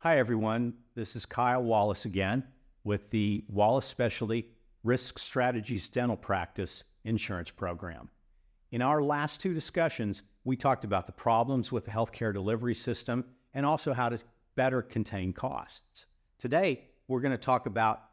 Hi, everyone. This is Kyle Wallace again with the Wallace Specialty Risk Strategies Dental Practice Insurance Program. In our last two discussions, we talked about the problems with the healthcare delivery system and also how to better contain costs. Today, we're going to talk about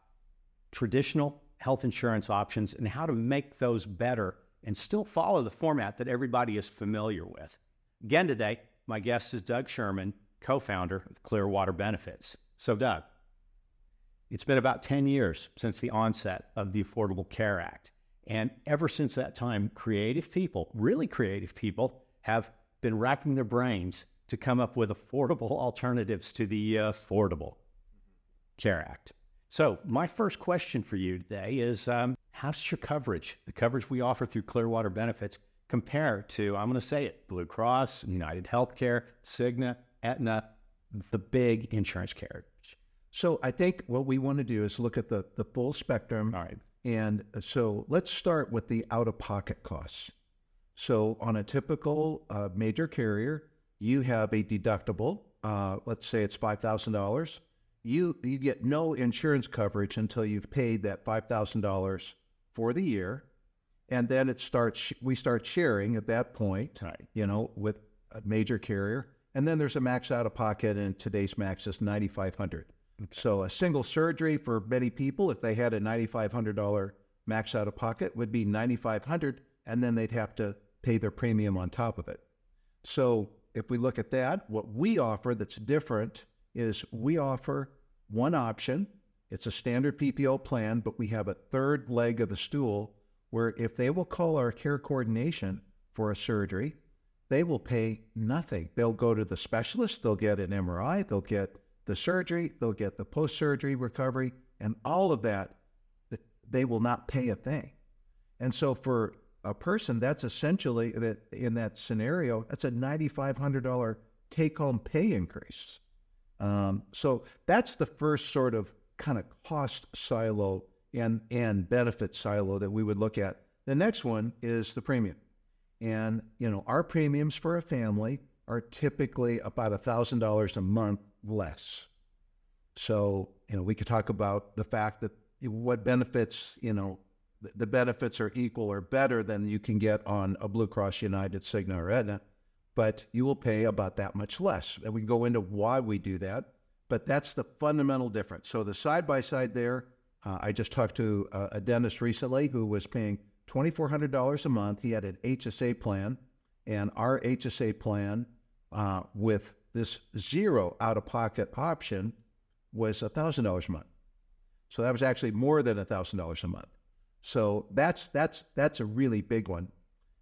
traditional health insurance options and how to make those better and still follow the format that everybody is familiar with. Again today, my guest is Doug Sherman, co-founder of Clearwater Benefits. So Doug, it's been about 10 years since the onset of the Affordable Care Act. And ever since that time, creative people, really creative people, have been racking their brains to come up with affordable alternatives to the Affordable Care Act. So my first question for you today is, how does your coverage, the coverage we offer through Clearwater Benefits, compare to, I'm going to say it, Blue Cross, United Healthcare, Cigna, Aetna, the big insurance carriers? So I think what we want to do is look at the full spectrum. All right. And so let's start with the out-of-pocket costs. So on a typical major carrier, you have a deductible. Let's say it's $5,000. You get no insurance coverage until you've paid that $5,000 for the year. And then we start sharing at that point, Right. With a major carrier. And then there's a max out of pocket, and today's max is $9,500. Okay. So a single surgery for many people, if they had a $9,500 max out of pocket, would be $9,500, and then they'd have to pay their premium on top of it. So if we look at that, what we offer that's different is we offer one option. It's a standard PPO plan, but we have a third leg of the stool where if they will call our care coordination for a surgery, they will pay nothing. They'll go to the specialist, they'll get an MRI, they'll get the surgery, they'll get the post-surgery recovery, and all of that, they will not pay a thing. And so for a person, that's essentially, that in that scenario, that's a $9,500 take-home pay increase. So that's the first sort of kind of cost silo and benefit silo that we would look at. The next one is the premium. And, our premiums for a family are typically about $1,000 a month less. So, we could talk about the fact that what benefits, the benefits are equal or better than you can get on a Blue Cross, United, Cigna, or Aetna, but you will pay about that much less. And we can go into why we do that, but that's the fundamental difference. So the side-by-side there, I just talked to a dentist recently who was paying $2,400 a month. He had an HSA plan, and our HSA plan with this zero out-of-pocket option was $1,000 a month. So that was actually more than $1,000 a month. So that's a really big one.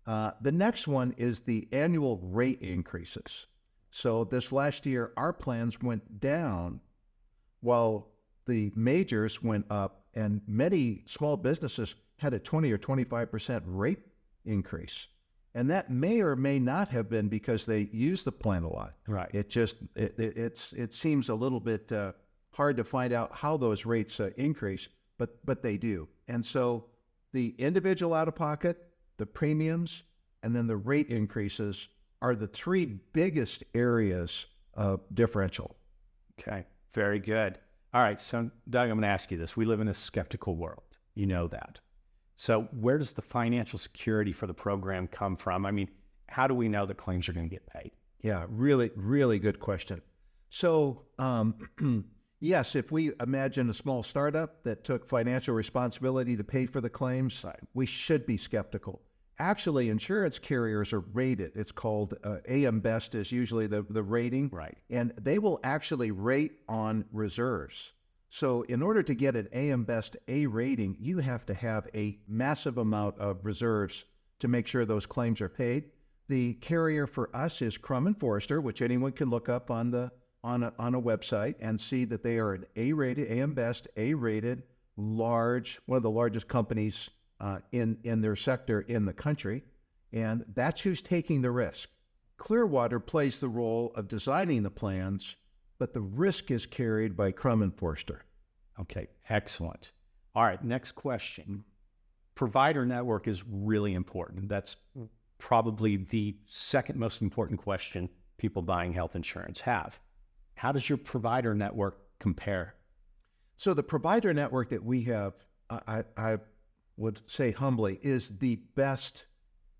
The next one is the annual rate increases. So this last year, our plans went down while the majors went up, and many small businesses had a 20 or 25% rate increase. And that may or may not have been because they use the plan a lot. Right. It seems a little bit hard to find out how those rates increase, but they do. And so the individual out-of-pocket, the premiums, and then the rate increases are the three biggest areas of differential. Okay, very good. All right, so Doug, I'm going to ask you this. We live in a skeptical world. You know that. So where does the financial security for the program come from? I mean, how do we know that claims are going to get paid? Yeah, really, really good question. So, yes, if we imagine a small startup that took financial responsibility to pay for the claims, Right. we should be skeptical. Actually, insurance carriers are rated. It's called AM Best is usually the rating. Right. And they will actually rate on reserves. So in order to get an AM Best A rating, you have to have a massive amount of reserves to make sure those claims are paid. The carrier for us is Crum & Forster, which anyone can look up on a website and see that they are an A-rated, AM Best A-rated, one of the largest companies in their sector in the country, and that's who's taking the risk. Clearwater plays the role of designing the plans, but the risk is carried by Crum & Forster. Okay, excellent. All right, next question. Provider network is really important. That's probably the second most important question people buying health insurance have. How does your provider network compare? So the provider network that we have, I would say humbly, is the best,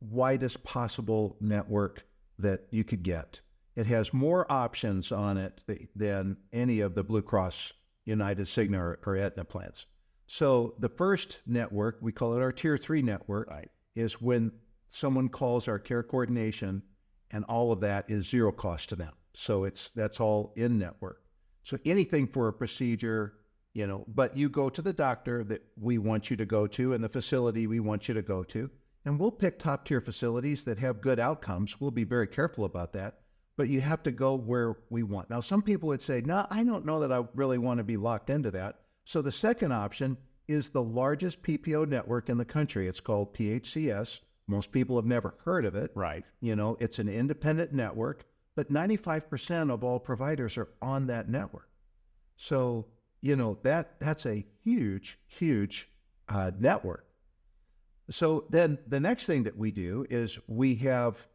widest possible network that you could get. It has more options on it than any of the Blue Cross, United, Cigna, or Aetna plans. So the first network, we call it our Tier 3 network, Right. is when someone calls our care coordination, and all of that is zero cost to them. So that's all in network. So anything for a procedure, but you go to the doctor that we want you to go to and the facility we want you to go to, and we'll pick top tier facilities that have good outcomes. We'll be very careful about that, but you have to go where we want. Now, some people would say, no, I don't know that I really want to be locked into that. So the second option is the largest PPO network in the country. It's called PHCS. Most people have never heard of it. Right. It's an independent network, but 95% of all providers are on that network. So, that's a huge, huge network. So then the next thing that we do is we have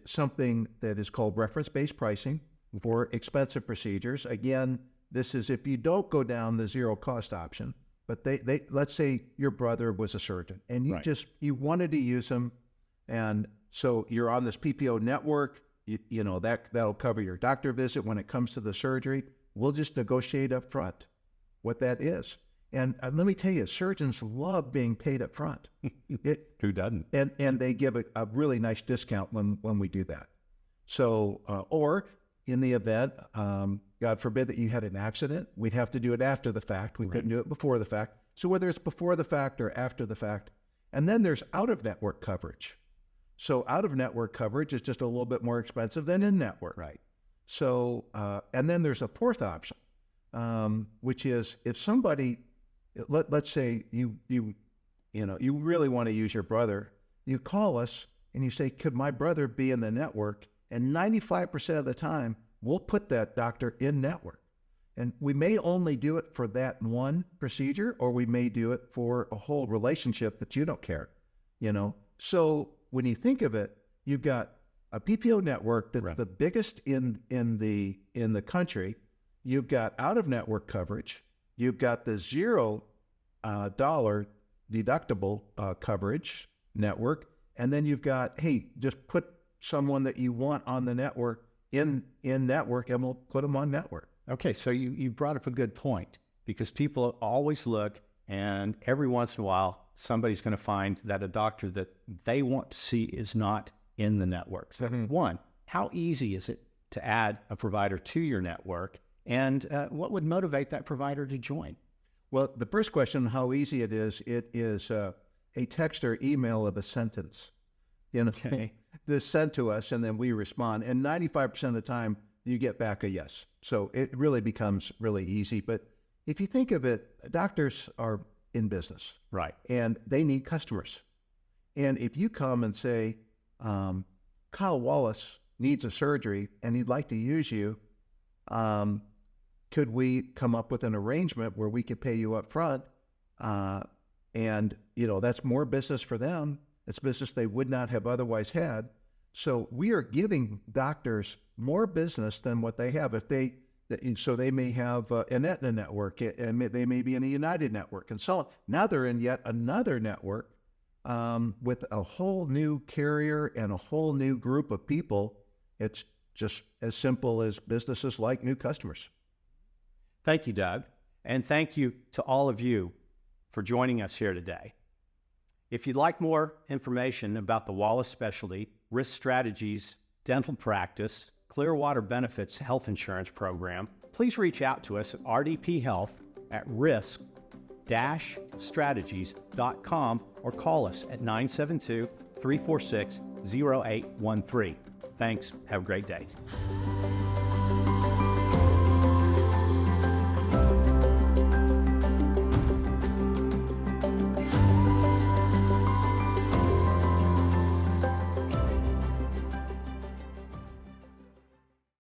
something that is called reference-based pricing for expensive procedures. Again, this is if you don't go down the zero cost option, but they let's say your brother was a surgeon and you Right. you wanted to use him, and so you're on this PPO network. That'll cover your doctor visit. When it comes to the surgery, we'll just negotiate up front what that is. And let me tell you, surgeons love being paid up front. Who doesn't? And they give a really nice discount when we do that. So, or in the event, God forbid that you had an accident, we'd have to do it after the fact. We couldn't do it before the fact. So whether it's before the fact or after the fact, and then there's out-of-network coverage. So out-of-network coverage is just a little bit more expensive than in-network. Right. So, and then there's a fourth option, which is if somebody, let's say you really want to use your brother, you call us and you say, could my brother be in the network? And 95% of the time, we'll put that doctor in network. And we may only do it for that one procedure, or we may do it for a whole relationship that you don't care, So when you think of it, you've got a PPO network that's Right. the biggest in the country. You've got out-of-network coverage. You've got the $0 deductible coverage network, and then you've got, hey, just put someone that you want on the network in network, and we'll put them on network. Okay, so you brought up a good point, because people always look, and every once in a while, somebody's going to find that a doctor that they want to see is not in the network. So one, how easy is it to add a provider to your network, and what would motivate that provider to join? Well, the first question, how easy it is a text or email of a sentence, Okay. that's sent to us, and then we respond. And 95% of the time, you get back a yes. So it really becomes really easy. But if you think of it, doctors are in business, Right. and they need customers. And if you come and say, Kyle Wallace needs a surgery and he'd like to use you, could we come up with an arrangement where we could pay you up front? And, that's more business for them. It's business they would not have otherwise had. So we are giving doctors more business than what they have. So they may have an Aetna network, and they may be in a United network, and so on. Now they're in yet another network with a whole new carrier and a whole new group of people. It's just as simple as businesses like new customers. Thank you, Doug. And thank you to all of you for joining us here today. If you'd like more information about the Wallace Specialty Risk Strategies Dental Practice Clearwater Benefits Health Insurance Program, please reach out to us at RDP Health at risk-strategies.com or call us at 972-346-0813. Thanks. Have a great day.